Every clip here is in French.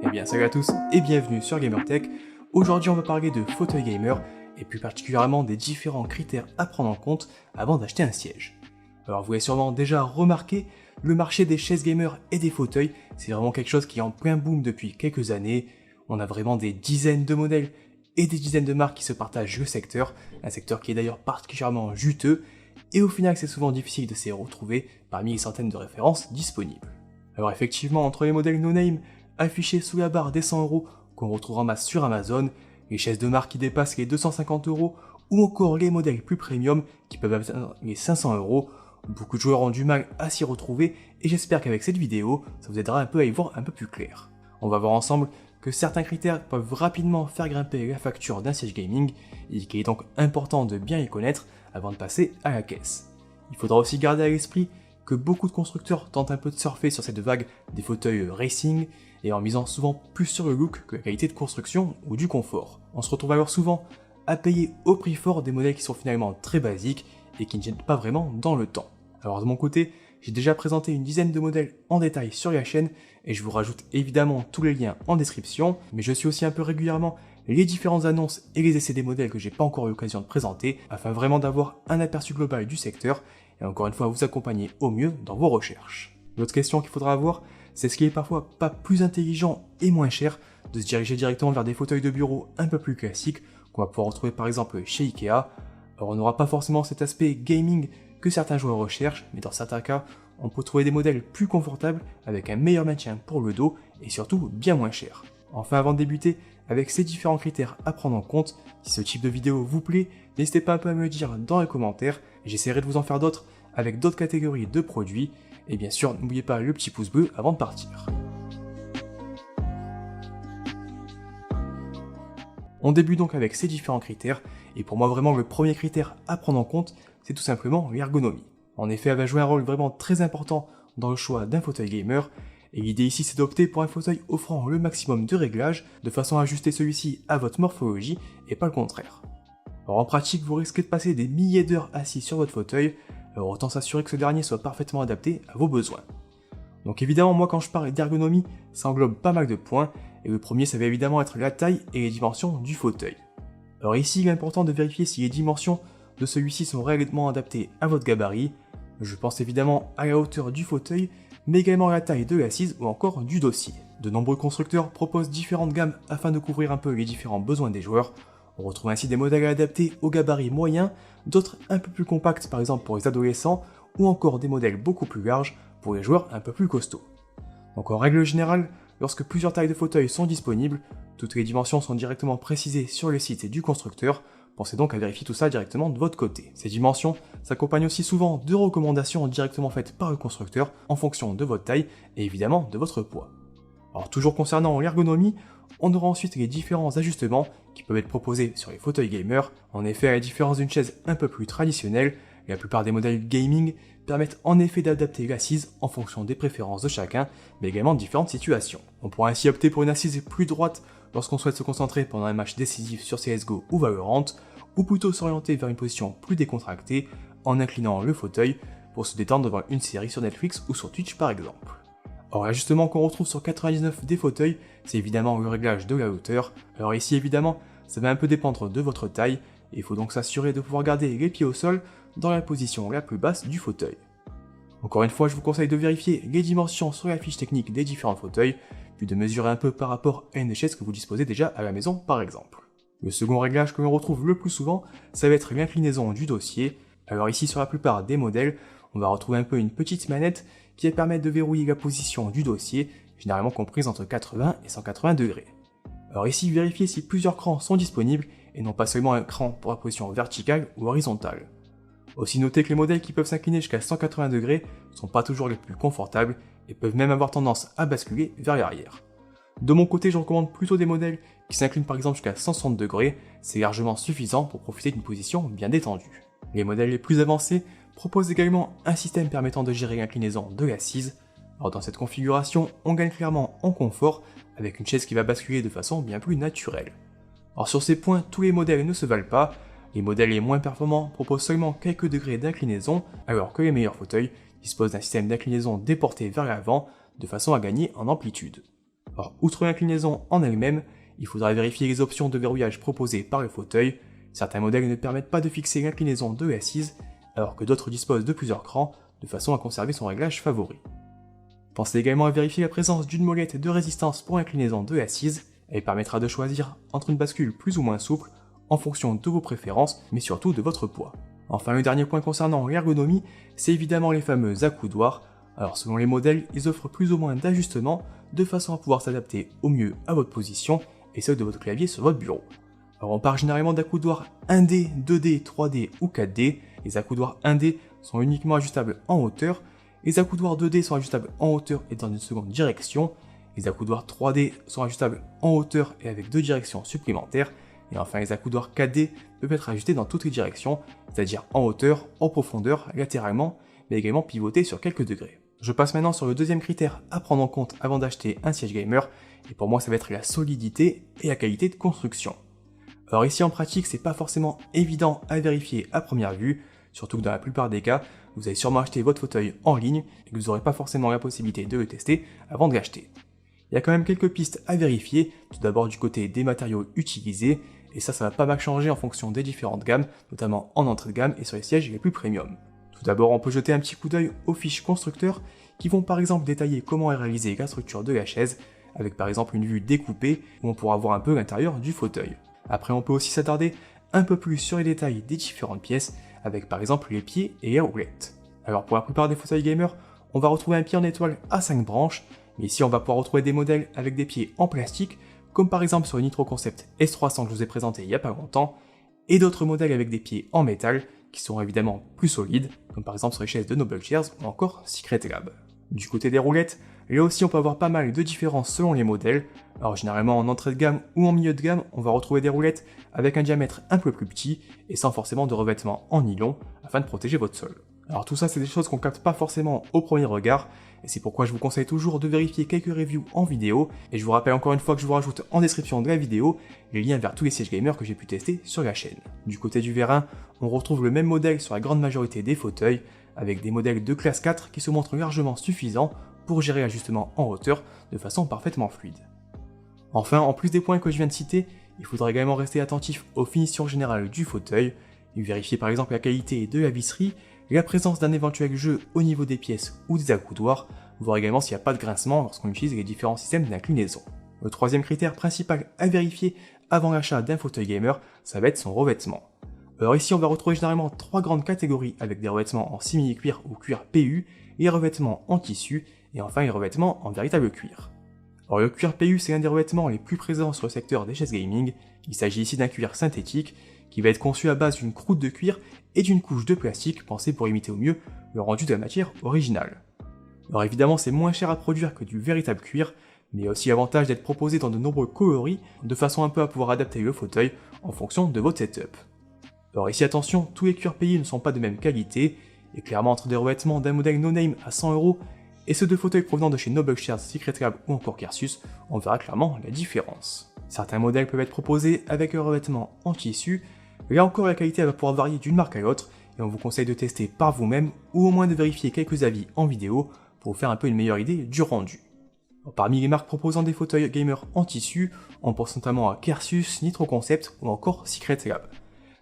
Eh bien salut à tous et bienvenue sur GamerTech. Aujourd'hui on va parler de fauteuil gamer et plus particulièrement des différents critères à prendre en compte avant d'acheter un siège. Alors vous avez sûrement déjà remarqué, le marché des chaises gamer et des fauteuils, c'est vraiment quelque chose qui est en plein boom depuis quelques années. On a vraiment des dizaines de modèles et des dizaines de marques qui se partagent le secteur, un secteur qui est d'ailleurs particulièrement juteux, et au final c'est souvent difficile de s'y retrouver parmi les centaines de références disponibles. Alors effectivement, entre les modèles no-name affichés sous la barre des 100€ qu'on retrouve en masse sur Amazon, les chaises de marque qui dépassent les 250€, ou encore les modèles plus premium qui peuvent atteindre les 500€, beaucoup de joueurs ont du mal à s'y retrouver, et j'espère qu'avec cette vidéo, ça vous aidera un peu à y voir un peu plus clair. On va voir ensemble que certains critères peuvent rapidement faire grimper la facture d'un siège gaming, et qu'il est donc important de bien les connaître avant de passer à la caisse. Il faudra aussi garder à l'esprit que beaucoup de constructeurs tentent un peu de surfer sur cette vague des fauteuils racing, et en misant souvent plus sur le look que la qualité de construction ou du confort. On se retrouve alors souvent à payer au prix fort des modèles qui sont finalement très basiques et qui ne tiennent pas vraiment dans le temps. Alors de mon côté, j'ai déjà présenté une dizaine de modèles en détail sur la chaîne, et je vous rajoute évidemment tous les liens en description, mais je suis aussi un peu régulièrement les différentes annonces et les essais des modèles que j'ai pas encore eu l'occasion de présenter, afin vraiment d'avoir un aperçu global du secteur, et encore une fois vous accompagner au mieux dans vos recherches. L'autre question qu'il faudra avoir, c'est ce qui est parfois pas plus intelligent et moins cher de se diriger directement vers des fauteuils de bureau un peu plus classiques qu'on va pouvoir retrouver par exemple chez Ikea. Alors on n'aura pas forcément cet aspect gaming que certains joueurs recherchent, mais dans certains cas, on peut trouver des modèles plus confortables avec un meilleur maintien pour le dos et surtout bien moins cher. Enfin, avant de débuter avec ces différents critères à prendre en compte, si ce type de vidéo vous plaît, n'hésitez pas un peu à me le dire dans les commentaires, j'essaierai de vous en faire d'autres avec d'autres catégories de produits, et bien sûr n'oubliez pas le petit pouce bleu avant de partir. On débute donc avec ces différents critères, et pour moi vraiment le premier critère à prendre en compte, c'est tout simplement l'ergonomie. En effet, elle va jouer un rôle vraiment très important dans le choix d'un fauteuil gamer, et l'idée ici c'est d'opter pour un fauteuil offrant le maximum de réglages, de façon à ajuster celui-ci à votre morphologie, et pas le contraire. Alors en pratique, vous risquez de passer des milliers d'heures assis sur votre fauteuil, alors autant s'assurer que ce dernier soit parfaitement adapté à vos besoins. Donc évidemment, moi quand je parle d'ergonomie, ça englobe pas mal de points, et le premier ça va évidemment être la taille et les dimensions du fauteuil. Alors ici, il est important de vérifier si les dimensions de celui-ci sont réellement adaptées à votre gabarit. Je pense évidemment à la hauteur du fauteuil, mais également à la taille de l'assise ou encore du dossier. De nombreux constructeurs proposent différentes gammes afin de couvrir un peu les différents besoins des joueurs. On retrouve ainsi des modèles adaptés au gabarit moyen, d'autres un peu plus compacts par exemple pour les adolescents, ou encore des modèles beaucoup plus larges pour les joueurs un peu plus costauds. Donc en règle générale, lorsque plusieurs tailles de fauteuils sont disponibles, toutes les dimensions sont directement précisées sur le site du constructeur. Pensez donc à vérifier tout ça directement de votre côté. Ces dimensions s'accompagnent aussi souvent de recommandations directement faites par le constructeur en fonction de votre taille et évidemment de votre poids. Alors toujours concernant l'ergonomie, on aura ensuite les différents ajustements qui peuvent être proposés sur les fauteuils gamers. En effet, à la différence d'une chaise un peu plus traditionnelle, la plupart des modèles gaming permettent en effet d'adapter l'assise en fonction des préférences de chacun, mais également de différentes situations. On pourra ainsi opter pour une assise plus droite lorsqu'on souhaite se concentrer pendant un match décisif sur CSGO ou Valorant, ou plutôt s'orienter vers une position plus décontractée en inclinant le fauteuil pour se détendre devant une série sur Netflix ou sur Twitch par exemple. Alors l'ajustement qu'on retrouve sur 99 des fauteuils, c'est évidemment le réglage de la hauteur. Alors ici évidemment, ça va un peu dépendre de votre taille, et il faut donc s'assurer de pouvoir garder les pieds au sol dans la position la plus basse du fauteuil. Encore une fois, je vous conseille de vérifier les dimensions sur la fiche technique des différents fauteuils, puis de mesurer un peu par rapport à une chaise que vous disposez déjà à la maison par exemple. Le second réglage que l'on retrouve le plus souvent, ça va être l'inclinaison du dossier. Alors ici sur la plupart des modèles, on va retrouver un peu une petite manette qui va permettre de verrouiller la position du dossier, généralement comprise entre 80 et 180 degrés. Alors ici, vérifiez si plusieurs crans sont disponibles et non pas seulement un cran pour la position verticale ou horizontale. Aussi notez que les modèles qui peuvent s'incliner jusqu'à 180 degrés ne sont pas toujours les plus confortables et peuvent même avoir tendance à basculer vers l'arrière. De mon côté, je recommande plutôt des modèles qui s'inclinent par exemple jusqu'à 160 degrés, c'est largement suffisant pour profiter d'une position bien détendue. Les modèles les plus avancés proposent également un système permettant de gérer l'inclinaison de l'assise. Alors dans cette configuration, on gagne clairement en confort avec une chaise qui va basculer de façon bien plus naturelle. Alors sur ces points, tous les modèles ne se valent pas. Les modèles les moins performants proposent seulement quelques degrés d'inclinaison, alors que les meilleurs fauteuils disposent d'un système d'inclinaison déporté vers l'avant de façon à gagner en amplitude. Alors, outre l'inclinaison en elle-même, il faudra vérifier les options de verrouillage proposées par le fauteuil. Certains modèles ne permettent pas de fixer l'inclinaison de l'assise, alors que d'autres disposent de plusieurs crans, de façon à conserver son réglage favori. Pensez également à vérifier la présence d'une molette de résistance pour l'inclinaison de l'assise. Elle permettra de choisir entre une bascule plus ou moins souple, en fonction de vos préférences, mais surtout de votre poids. Enfin, le dernier point concernant l'ergonomie, c'est évidemment les fameux accoudoirs. Alors selon les modèles, ils offrent plus ou moins d'ajustements, de façon à pouvoir s'adapter au mieux à votre position, et celle de votre clavier sur votre bureau. Alors on parle généralement d'accoudoirs 1D, 2D, 3D ou 4D. Les accoudoirs 1D sont uniquement ajustables en hauteur. Les accoudoirs 2D sont ajustables en hauteur et dans une seconde direction. Les accoudoirs 3D sont ajustables en hauteur et avec 2 directions supplémentaires. Et enfin les accoudoirs 4D peuvent être ajustés dans toutes les directions, c'est-à-dire en hauteur, en profondeur, latéralement, mais également pivotés sur quelques degrés. Je passe maintenant sur le deuxième critère à prendre en compte avant d'acheter un siège gamer, et pour moi ça va être la solidité et la qualité de construction. Alors ici en pratique c'est pas forcément évident à vérifier à première vue, surtout que dans la plupart des cas, vous allez sûrement acheter votre fauteuil en ligne et que vous n'aurez pas forcément la possibilité de le tester avant de l'acheter. Il y a quand même quelques pistes à vérifier, tout d'abord du côté des matériaux utilisés, et ça va pas mal changer en fonction des différentes gammes, notamment en entrée de gamme et sur les sièges les plus premium. Tout d'abord, on peut jeter un petit coup d'œil aux fiches constructeurs qui vont par exemple détailler comment est réalisée la structure de la chaise, avec par exemple une vue découpée où on pourra voir un peu l'intérieur du fauteuil. Après, on peut aussi s'attarder un peu plus sur les détails des différentes pièces, avec par exemple les pieds et les roulettes. Alors pour la plupart des fauteuils gamers, on va retrouver un pied en étoile à 5 branches, mais ici on va pouvoir retrouver des modèles avec des pieds en plastique, comme par exemple sur le Nitro Concept S300 que je vous ai présenté il n'y a pas longtemps, et d'autres modèles avec des pieds en métal, qui seront évidemment plus solides, comme par exemple sur les chaises de Noble Chairs ou encore Secret Lab. Du côté des roulettes, là aussi on peut avoir pas mal de différences selon les modèles. Alors généralement en entrée de gamme ou en milieu de gamme, on va retrouver des roulettes avec un diamètre un peu plus petit et sans forcément de revêtement en nylon afin de protéger votre sol. Alors tout ça c'est des choses qu'on capte pas forcément au premier regard et c'est pourquoi je vous conseille toujours de vérifier quelques reviews en vidéo et je vous rappelle encore une fois que je vous rajoute en description de la vidéo les liens vers tous les sièges gamers que j'ai pu tester sur la chaîne. Du côté du vérin, on retrouve le même modèle sur la grande majorité des fauteuils avec des modèles de classe 4 qui se montrent largement suffisants pour gérer l'ajustement en hauteur de façon parfaitement fluide. Enfin, en plus des points que je viens de citer, il faudra également rester attentif aux finitions générales du fauteuil, et vérifier par exemple la qualité de la visserie, la présence d'un éventuel jeu au niveau des pièces ou des accoudoirs, voir également s'il n'y a pas de grincement lorsqu'on utilise les différents systèmes d'inclinaison. Le troisième critère principal à vérifier avant l'achat d'un fauteuil gamer, ça va être son revêtement. Alors ici on va retrouver généralement 3 grandes catégories avec des revêtements en simili-cuir ou cuir PU, les revêtements en tissu, et enfin les revêtements en véritable cuir. Alors le cuir PU c'est l'un des revêtements les plus présents sur le secteur des chaises gaming, il s'agit ici d'un cuir synthétique qui va être conçu à base d'une croûte de cuir et d'une couche de plastique pensée pour imiter au mieux le rendu de la matière originale. Alors évidemment c'est moins cher à produire que du véritable cuir, mais il y a aussi l'avantage d'être proposé dans de nombreux coloris, de façon un peu à pouvoir adapter le fauteuil en fonction de votre setup. Alors ici attention, tous les cuirs PU ne sont pas de même qualité, et clairement entre des revêtements d'un modèle no-name à 100€ et ceux de fauteuils provenant de chez Noble Chairs, Secret Lab ou encore Kersus, on verra clairement la différence. Certains modèles peuvent être proposés avec un revêtement en tissu, et là encore la qualité va pouvoir varier d'une marque à l'autre, et on vous conseille de tester par vous-même, ou au moins de vérifier quelques avis en vidéo, pour vous faire un peu une meilleure idée du rendu. Alors, parmi les marques proposant des fauteuils gamer en tissu, on pense notamment à Kersus, Nitro Concept ou encore Secret Lab.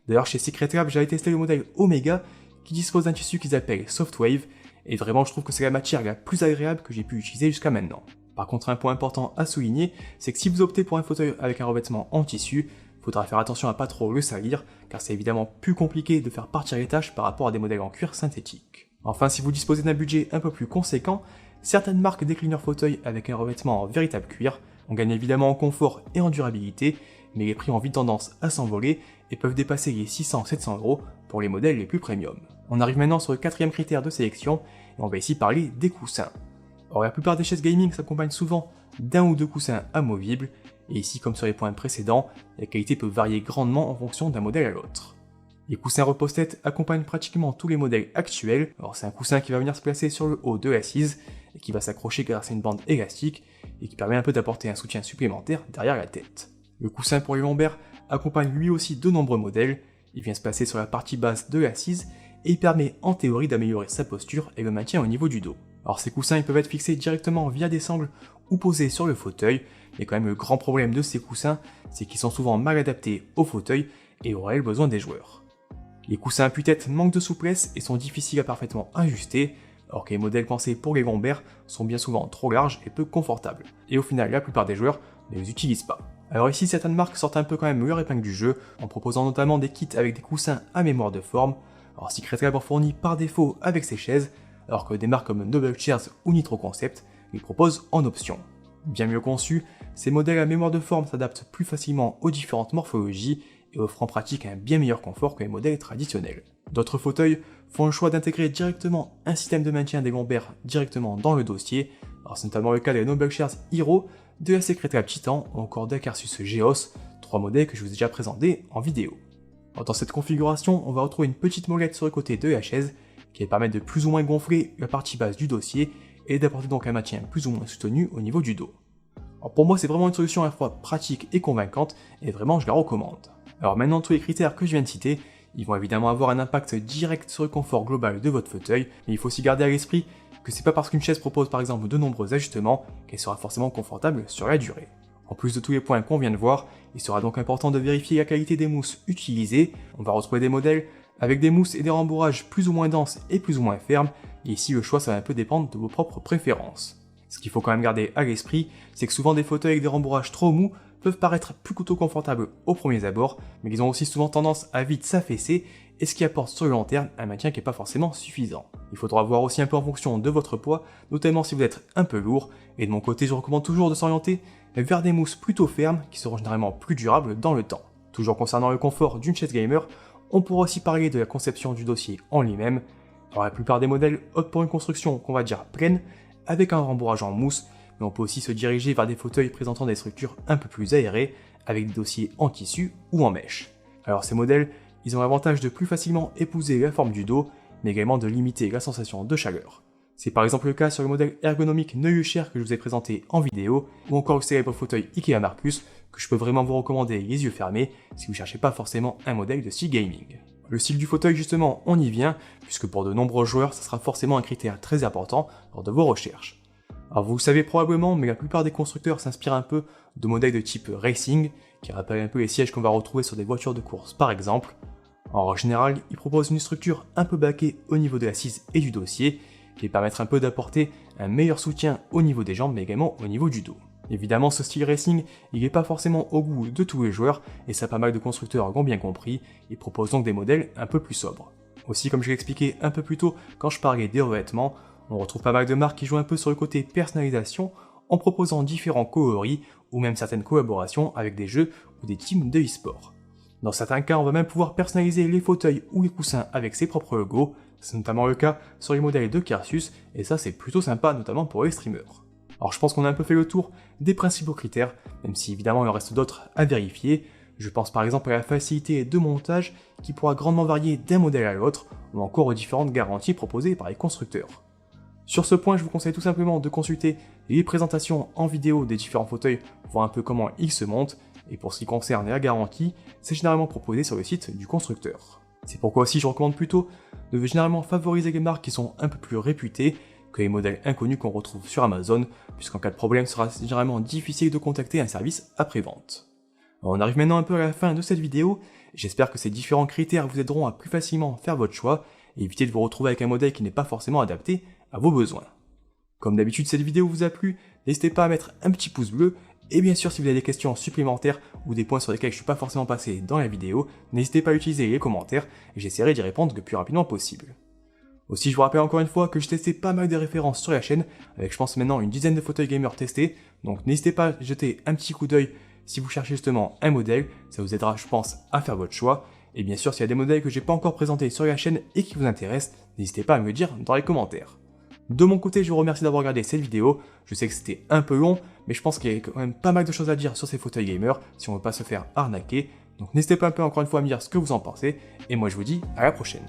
D'ailleurs chez Secret Lab j'avais testé le modèle Omega, qui dispose d'un tissu qu'ils appellent Softwave, et vraiment je trouve que c'est la matière la plus agréable que j'ai pu utiliser jusqu'à maintenant. Par contre un point important à souligner, c'est que si vous optez pour un fauteuil avec un revêtement en tissu, il faudra faire attention à pas trop le salir, car c'est évidemment plus compliqué de faire partir les tâches par rapport à des modèles en cuir synthétique. Enfin si vous disposez d'un budget un peu plus conséquent, certaines marques déclinent leur fauteuil avec un revêtement en véritable cuir, on gagne évidemment en confort et en durabilité, mais les prix ont vite tendance à s'envoler et peuvent dépasser les 600-700€ pour les modèles les plus premium. On arrive maintenant sur le quatrième critère de sélection, et on va ici parler des coussins. Or la plupart des chaises gaming s'accompagnent souvent d'un ou deux coussins amovibles, et ici comme sur les points précédents, la qualité peut varier grandement en fonction d'un modèle à l'autre. Les coussins repose-tête accompagnent pratiquement tous les modèles actuels, alors c'est un coussin qui va venir se placer sur le haut de l'assise, et qui va s'accrocher grâce à une bande élastique, et qui permet un peu d'apporter un soutien supplémentaire derrière la tête. Le coussin pour les lombaires accompagne lui aussi de nombreux modèles, il vient se placer sur la partie basse de l'assise, et il permet en théorie d'améliorer sa posture et le maintien au niveau du dos. Alors ces coussins ils peuvent être fixés directement via des sangles ou posés sur le fauteuil, mais quand même le grand problème de ces coussins, c'est qu'ils sont souvent mal adaptés au fauteuil et au réel besoin des joueurs. Les coussins à tête manquent de souplesse et sont difficiles à parfaitement ajuster, alors que les modèles pensés pour les lombaires sont bien souvent trop larges et peu confortables. Et au final, la plupart des joueurs ne les utilisent pas. Alors ici, certaines marques sortent un peu quand même leur épingle du jeu, en proposant notamment des kits avec des coussins à mémoire de forme. Alors Secret Lab fournit par défaut avec ses chaises, alors que des marques comme Noble Chairs ou Nitro Concept les proposent en option. Bien mieux conçus, ces modèles à mémoire de forme s'adaptent plus facilement aux différentes morphologies et offrent en pratique un bien meilleur confort que les modèles traditionnels. D'autres fauteuils font le choix d'intégrer directement un système de maintien des lombaires directement dans le dossier. Alors c'est notamment le cas des Noble Chairs Hero, de la Secret Lab Titan ou encore d'Acarsus Geos, 3 modèles que je vous ai déjà présentés en vidéo. Alors dans cette configuration, on va retrouver une petite molette sur le côté de la chaise qui va permettre de plus ou moins gonfler la partie basse du dossier et d'apporter donc un maintien plus ou moins soutenu au niveau du dos. Alors pour moi c'est vraiment une solution à la fois pratique et convaincante et vraiment je la recommande. Alors maintenant tous les critères que je viens de citer, ils vont évidemment avoir un impact direct sur le confort global de votre fauteuil, mais il faut aussi garder à l'esprit que c'est pas parce qu'une chaise propose par exemple de nombreux ajustements qu'elle sera forcément confortable sur la durée. En plus de tous les points qu'on vient de voir, il sera donc important de vérifier la qualité des mousses utilisées. On va retrouver des modèles avec des mousses et des rembourrages plus ou moins denses et plus ou moins fermes, et ici le choix ça va un peu dépendre de vos propres préférences. Ce qu'il faut quand même garder à l'esprit, c'est que souvent des fauteuils avec des rembourrages trop mous peuvent paraître plutôt confortables aux premiers abords, mais ils ont aussi souvent tendance à vite s'affaisser, et ce qui apporte sur le long terme un maintien qui n'est pas forcément suffisant. Il faudra voir aussi un peu en fonction de votre poids, notamment si vous êtes un peu lourd, et de mon côté je recommande toujours de s'orienter vers des mousses plutôt fermes qui seront généralement plus durables dans le temps. Toujours concernant le confort d'une chaise gamer, on pourra aussi parler de la conception du dossier en lui-même. Alors la plupart des modèles optent pour une construction qu'on va dire pleine, avec un rembourrage en mousse, mais on peut aussi se diriger vers des fauteuils présentant des structures un peu plus aérées, avec des dossiers en tissu ou en mèche. Alors ces modèles, ils ont l'avantage de plus facilement épouser la forme du dos, mais également de limiter la sensation de chaleur. C'est par exemple le cas sur le modèle ergonomique Neuscher que je vous ai présenté en vidéo, ou encore le célèbre fauteuil Ikea Marcus, que je peux vraiment vous recommander les yeux fermés si vous ne cherchez pas forcément un modèle de style gaming. Le style du fauteuil justement, on y vient, puisque pour de nombreux joueurs, ça sera forcément un critère très important lors de vos recherches. Alors vous le savez probablement, mais la plupart des constructeurs s'inspirent un peu de modèles de type racing, qui rappellent un peu les sièges qu'on va retrouver sur des voitures de course par exemple. En général, ils proposent une structure un peu baquée au niveau de l'assise et du dossier, qui permettra un peu d'apporter un meilleur soutien au niveau des jambes, mais également au niveau du dos. Évidemment, ce style racing, il n'est pas forcément au goût de tous les joueurs, et ça pas mal de constructeurs l'ont bien compris, ils proposent donc des modèles un peu plus sobres. Aussi, comme je l'ai expliqué un peu plus tôt quand je parlais des revêtements, on retrouve pas mal de marques qui jouent un peu sur le côté personnalisation, en proposant différents coloris, ou même certaines collaborations avec des jeux ou des teams de e-sport. Dans certains cas, on va même pouvoir personnaliser les fauteuils ou les coussins avec ses propres logos, c'est notamment le cas sur les modèles de Carsus, et ça c'est plutôt sympa, notamment pour les streamers. Alors je pense qu'on a un peu fait le tour des principaux critères, même si évidemment il en reste d'autres à vérifier. Je pense par exemple à la facilité de montage qui pourra grandement varier d'un modèle à l'autre, ou encore aux différentes garanties proposées par les constructeurs. Sur ce point, je vous conseille tout simplement de consulter les présentations en vidéo des différents fauteuils pour voir un peu comment ils se montent, et pour ce qui concerne la garantie, c'est généralement proposé sur le site du constructeur. C'est pourquoi aussi je recommande plutôt de généralement favoriser les marques qui sont un peu plus réputées que les modèles inconnus qu'on retrouve sur Amazon, puisqu'en cas de problème, ce sera généralement difficile de contacter un service après-vente. On arrive maintenant un peu à la fin de cette vidéo, j'espère que ces différents critères vous aideront à plus facilement faire votre choix et éviter de vous retrouver avec un modèle qui n'est pas forcément adapté à vos besoins. Comme d'habitude, cette vidéo vous a plu, n'hésitez pas à mettre un petit pouce bleu, et bien sûr si vous avez des questions supplémentaires ou des points sur lesquels je ne suis pas forcément passé dans la vidéo, n'hésitez pas à utiliser les commentaires et j'essaierai d'y répondre le plus rapidement possible. Aussi, je vous rappelle encore une fois que je testais pas mal de références sur la chaîne, avec je pense maintenant une dizaine de fauteuils gamers testés, donc n'hésitez pas à jeter un petit coup d'œil si vous cherchez justement un modèle, ça vous aidera je pense à faire votre choix, et bien sûr s'il y a des modèles que j'ai pas encore présentés sur la chaîne et qui vous intéressent, n'hésitez pas à me le dire dans les commentaires. De mon côté, je vous remercie d'avoir regardé cette vidéo, je sais que c'était un peu long, mais je pense qu'il y a quand même pas mal de choses à dire sur ces fauteuils gamers, si on veut pas se faire arnaquer, donc n'hésitez pas un peu encore une fois à me dire ce que vous en pensez, et moi je vous dis à la prochaine.